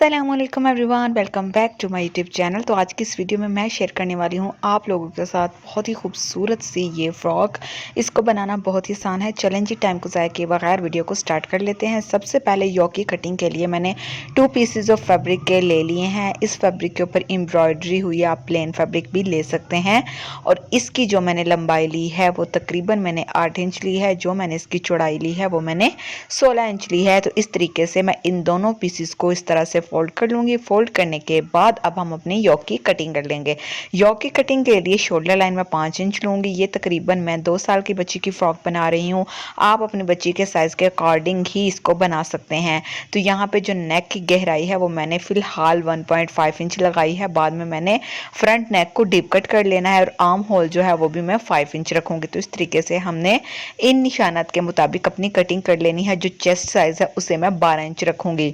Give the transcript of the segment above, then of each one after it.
अस्सलामुअलैकुम everyone, welcome back to my YouTube channel. तो आज की इस वीडियो में मैं शेयर करने वाली हूँ आप लोगों के साथ बहुत ही खूबसूरत सी ये फ्रॉक। इसको बनाना बहुत ही आसान है। चैलेंजिंग टाइम को ज़ाया किए बगैर वीडियो को स्टार्ट कर लेते हैं। सबसे पहले योक की कटिंग के लिए मैंने 2 पीसेज ऑफ फैब्रिक के ले लिए हैं। इस फैब्रिक के ऊपर एम्ब्रॉयडरी हुई, आप प्लेन फैब्रिक भी ले सकते हैं। और इसकी जो मैंने लंबाई ली है वो तकरीबन मैंने 8 इंच ली है। जो मैंने इसकी चौड़ाई ली है वो मैंने 16 इंच ली है। तो इस तरीके से मैं इन दोनों पीसेस को इस तरह से फोल्ड कर लूंगी। फोल्ड करने के बाद अब हम अपनी योक की कटिंग कर लेंगे। योक की कटिंग के लिए शोल्डर लाइन में 5 इंच लूंगी। ये तकरीबन मैं 2 साल की बच्ची की फ्रॉक बना रही हूँ। आप अपनी बच्ची के साइज के अकॉर्डिंग ही इसको बना सकते हैं। तो यहाँ पे जो नेक की गहराई है वो मैंने फिलहाल 1.5 इंच लगाई है। बाद में मैंने फ्रंट नेक को डीप कट कर लेना है और आर्म होल जो है वो भी मैं 5 इंच रखूंगी। तो इस तरीके से हमने इन निशानात के मुताबिक अपनी कटिंग कर लेनी है। जो चेस्ट साइज है उसे मैं 12 इंच रखूंगी।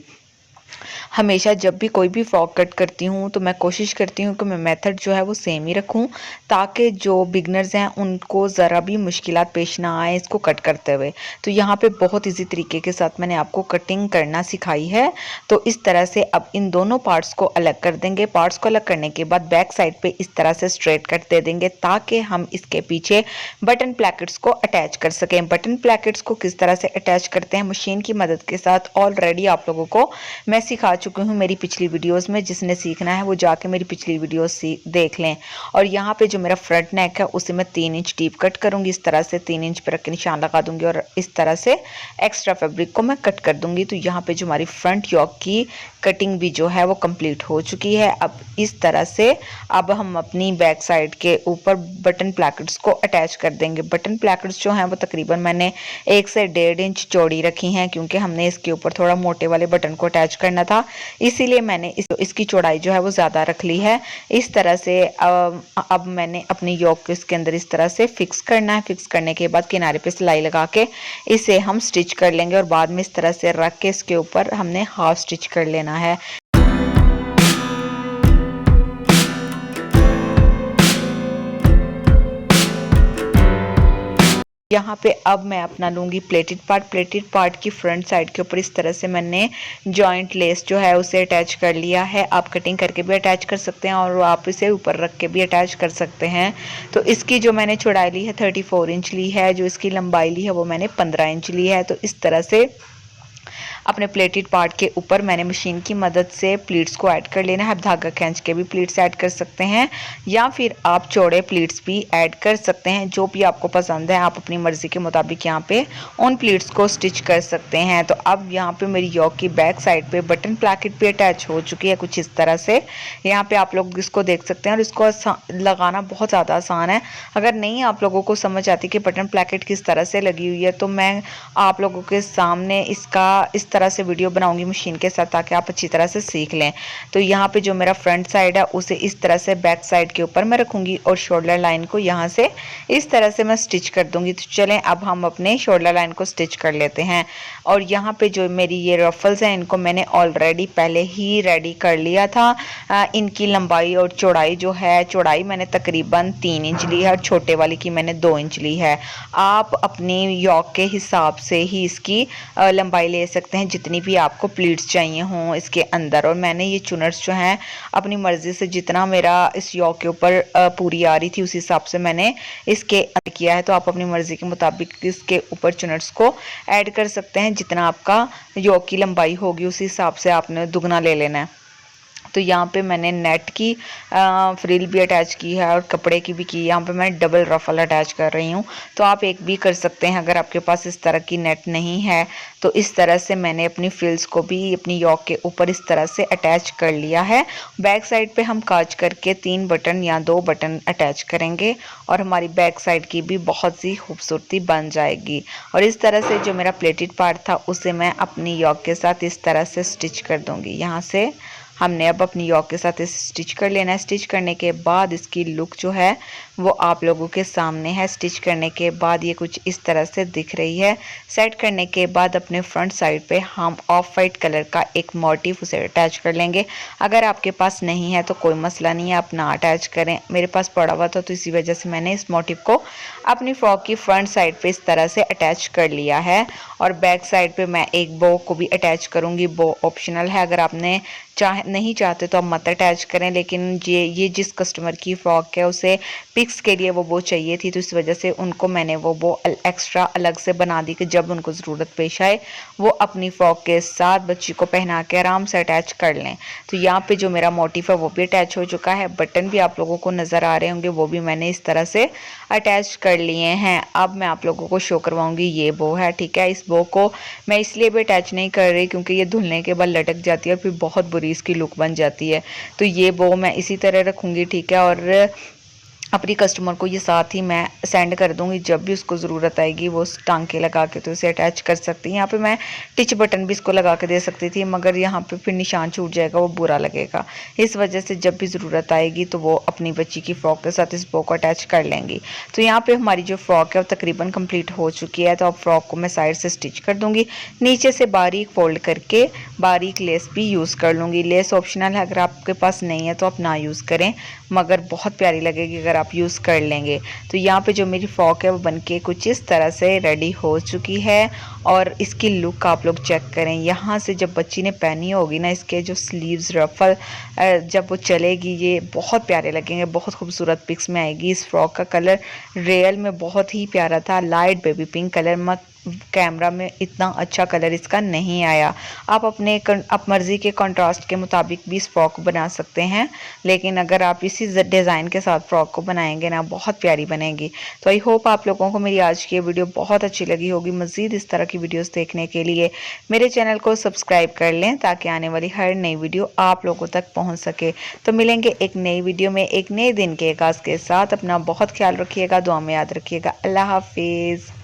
हमेशा जब भी कोई भी फ्रॉक कट करती हूँ तो मैं कोशिश करती हूँ कि मैं मेथड जो है वो सेम ही रखूँ, ताकि जो बिगनर्स हैं उनको ज़रा भी मुश्किलात पेश ना आए इसको कट करते हुए। तो यहाँ पे बहुत इजी तरीके के साथ मैंने आपको कटिंग करना सिखाई है। तो इस तरह से अब इन दोनों पार्ट्स को अलग कर देंगे। पार्ट्स को अलग करने के बाद बैक साइड पे इस तरह से स्ट्रेट कट दे देंगे, ताकि हम इसके पीछे बटन प्लैकेट्स को अटैच कर सकें। बटन प्लैकेट्स को किस तरह से अटैच करते हैं मशीन की मदद के साथ ऑलरेडी आप लोगों को मैं सिखा चुकी हूँ मेरी पिछली वीडियोस में। जिसने सीखना है वो जाके मेरी पिछली वीडियोस देख लें। और यहाँ पे जो मेरा फ्रंट नेक है उसे मैं 3 इंच डीप कट करूंगी। इस तरह से 3 इंच पर रख के निशान लगा दूंगी और इस तरह से एक्स्ट्रा फैब्रिक को मैं कट कर दूंगी। तो यहाँ पे जो हमारी फ्रंट योक की कटिंग भी जो है वो कंप्लीट हो चुकी है। अब इस तरह से अब हम अपनी बैक साइड के ऊपर बटन प्लैकेट्स को अटैच कर देंगे। बटन प्लैकेट्स जो हैं वो तकरीबन मैंने 1 से 1.5 इंच चौड़ी रखी हैं, क्योंकि हमने इसके ऊपर थोड़ा मोटे वाले बटन को अटैच करना था, इसीलिए मैंने इसकी चौड़ाई जो है वो ज़्यादा रख ली है। इस तरह से अब मैंने अपनी योक को इसके अंदर इस तरह से फिक्स करना है। फिक्स करने के बाद किनारे पे सिलाई लगा के इसे हम स्टिच कर लेंगे और बाद में इस तरह से रख के इसके ऊपर हमने हाफ स्टिच कर लेना है। यहाँ पे अब मैं अपना लूँगी प्लेटेड पार्ट। प्लेटेड पार्ट की फ्रंट साइड के ऊपर इस तरह से मैंने जॉइंट लेस जो है उसे अटैच कर लिया है। आप कटिंग करके भी अटैच कर सकते हैं और आप इसे ऊपर रख के भी अटैच कर सकते हैं। तो इसकी जो मैंने चौड़ाई ली है 34 इंच ली है। जो इसकी लंबाई ली है वो मैंने 15 इंच ली है। तो इस तरह से अपने प्लेटेड पार्ट के ऊपर मैंने मशीन की मदद से प्लीट्स को ऐड कर लेना है। आप धागा खींच के भी प्लीट्स ऐड कर सकते हैं या फिर आप चौड़े प्लीट्स भी ऐड कर सकते हैं। जो भी आपको पसंद है आप अपनी मर्जी के मुताबिक यहाँ पे उन प्लीट्स को स्टिच कर सकते हैं। तो अब यहाँ पे मेरी योक की बैक साइड पे बटन प्लैकेट भी अटैच हो चुकी है कुछ इस तरह से। यहाँ पे आप लोग इसको देख सकते हैं और इसको लगाना बहुत ज़्यादा आसान है। अगर नहीं आप लोगों को समझ आती कि बटन प्लैकेट किस तरह से लगी हुई है तो मैं आप लोगों के सामने इसका इस तरह से वीडियो बनाऊंगी मशीन के साथ, ताकि आप अच्छी तरह से सीख लें। तो यहाँ पे जो मेरा फ्रंट साइड है उसे इस तरह से बैक साइड के ऊपर मैं रखूंगी और शोल्डर लाइन को यहाँ से इस तरह से मैं स्टिच कर दूंगी। तो चलें अब हम अपने शोल्डर लाइन को स्टिच कर लेते हैं। और यहाँ पे जो मेरी ये रफल्स हैं इनको मैंने ऑलरेडी पहले ही रेडी कर लिया था। इनकी लंबाई और चौड़ाई जो है, चौड़ाई मैंने तकरीबन 3 इंच ली है और छोटे वाली की मैंने 2 इंच ली है। आप अपनी योक के हिसाब से ही इसकी लंबाई ले सकते हैं जितनी भी आपको प्लीट्स चाहिए हों इसके अंदर। और मैंने ये चुनर्स जो हैं अपनी मर्जी से जितना मेरा इस योक के ऊपर पूरी आ रही थी उस हिसाब से मैंने इसके अंदर किया है। तो आप अपनी मर्जी के मुताबिक इसके ऊपर चुनर्स को ऐड कर सकते हैं। जितना आपका योक की लंबाई होगी उस हिसाब से आपने दुगना ले लेना है। तो यहाँ पे मैंने नेट की फ्रिल भी अटैच की है और कपड़े की भी की। यहाँ पे मैं डबल रफल अटैच कर रही हूँ। तो आप एक भी कर सकते हैं अगर आपके पास इस तरह की नेट नहीं है। तो इस तरह से मैंने अपनी फ्रिल्स को भी अपनी योक के ऊपर इस तरह से अटैच कर लिया है। बैक साइड पे हम काज करके 3 बटन या 2 बटन अटैच करेंगे और हमारी बैक साइड की भी बहुत सी खूबसूरती बन जाएगी। और इस तरह से जो मेरा प्लेटेड पार्ट था उसे मैं अपनी योक के साथ इस तरह से स्टिच कर दूंगी। यहाँ से हमने अब अपनी योक के साथ इसे स्टिच कर लेना है। स्टिच करने के बाद इसकी लुक जो है वो आप लोगों के सामने है। स्टिच करने के बाद ये कुछ इस तरह से दिख रही है। सेट करने के बाद अपने फ्रंट साइड पे हम ऑफ वाइट कलर का एक मोटिव उसे अटैच कर लेंगे। अगर आपके पास नहीं है तो कोई मसला नहीं है, आप ना अटैच करें। मेरे पास पड़ा हुआ था तो इसी वजह से मैंने इस मोटिव को अपनी फ्रॉक की फ्रंट साइड पे इस तरह से अटैच कर लिया है। और बैक साइड पे मैं एक बो को भी अटैच करूंगी। बो ऑप्शनल है, अगर आपने नहीं चाहते तो आप मत अटैच करें, लेकिन ये जिस कस्टमर की फ्रॉक है उसे पिक्स के लिए वो बो चाहिए थी, तो इस वजह से उनको मैंने वो बो एक्स्ट्रा अलग से बना दी कि जब उनको ज़रूरत पेश आए वो अपनी फ्रॉक के साथ बच्ची को पहना के आराम से अटैच कर लें। तो यहाँ पे जो मेरा मोटिव है वो भी अटैच हो चुका है। बटन भी आप लोगों को नज़र आ रहे होंगे, वो भी मैंने इस तरह से अटैच कर लिए हैं। अब मैं आप लोगों को शो करवाऊंगी ये बो है, ठीक है। इस बो को मैं इसलिए भी अटैच नहीं कर रही क्योंकि ये धुलने के बाद लटक जाती है और फिर बहुत बुरी इसकी लुक बन जाती है। तो ये बो मैं इसी तरह रखूंगी, ठीक है। और अपनी कस्टमर को ये साथ ही मैं सेंड कर दूंगी, जब भी उसको ज़रूरत आएगी वो टांके लगा के तो इसे अटैच कर सकती है। यहाँ पे मैं टिच बटन भी इसको लगा के दे सकती थी, मगर यहाँ पे फिर निशान छूट जाएगा, वो बुरा लगेगा। इस वजह से जब भी ज़रूरत आएगी तो वो अपनी बच्ची की फ़्रॉक के साथ इस बो को अटैच कर लेंगी। तो यहाँ पर हमारी जो फ़्रॉक है वो तकरीबन कम्प्लीट हो चुकी है। तो अब फ्रॉक को मैं साइड से स्टिच कर दूँगी, नीचे से बारीक फोल्ड करके बारीक लेस भी यूज़ कर लूँगी। लेस ऑप्शनल है, अगर आपके पास नहीं है तो आप ना यूज़ करें, मगर बहुत प्यारी लगेगी अगर आप यूज़ कर लेंगे। तो यहाँ पे जो मेरी फ्रॉक है वो बनके कुछ इस तरह से रेडी हो चुकी है। और इसकी लुक आप लोग चेक करें, यहाँ से जब बच्ची ने पहनी होगी ना, इसके जो स्लीव्स रफल जब वो चलेगी ये बहुत प्यारे लगेंगे, बहुत खूबसूरत पिक्स में आएगी। इस फ्रॉक का कलर रियल में बहुत ही प्यारा था, light baby pink colour. Camera में इतना अच्छा कलर इसका नहीं आया। आप आप मर्ज़ी के कंट्रास्ट के मुताबिक भी इस फ्रॉक बना सकते हैं, लेकिन अगर आप इसी डिज़ाइन के साथ फ्रॉक को बनाएंगे ना, बहुत प्यारी बनेगी। तो आई होप आप लोगों को मेरी आज की ये वीडियो बहुत अच्छी लगी होगी। मज़ीद इस तरह की वीडियोस देखने के लिए मेरे चैनल को सब्सक्राइब कर लें, ताकि आने वाली हर नई वीडियो आप लोगों तक पहुँच सके। तो मिलेंगे एक नई वीडियो में एक नए दिन के आगाज़ के साथ। अपना बहुत ख्याल रखिएगा, दुआ में याद रखिएगा। अल्लाह हाफिज़।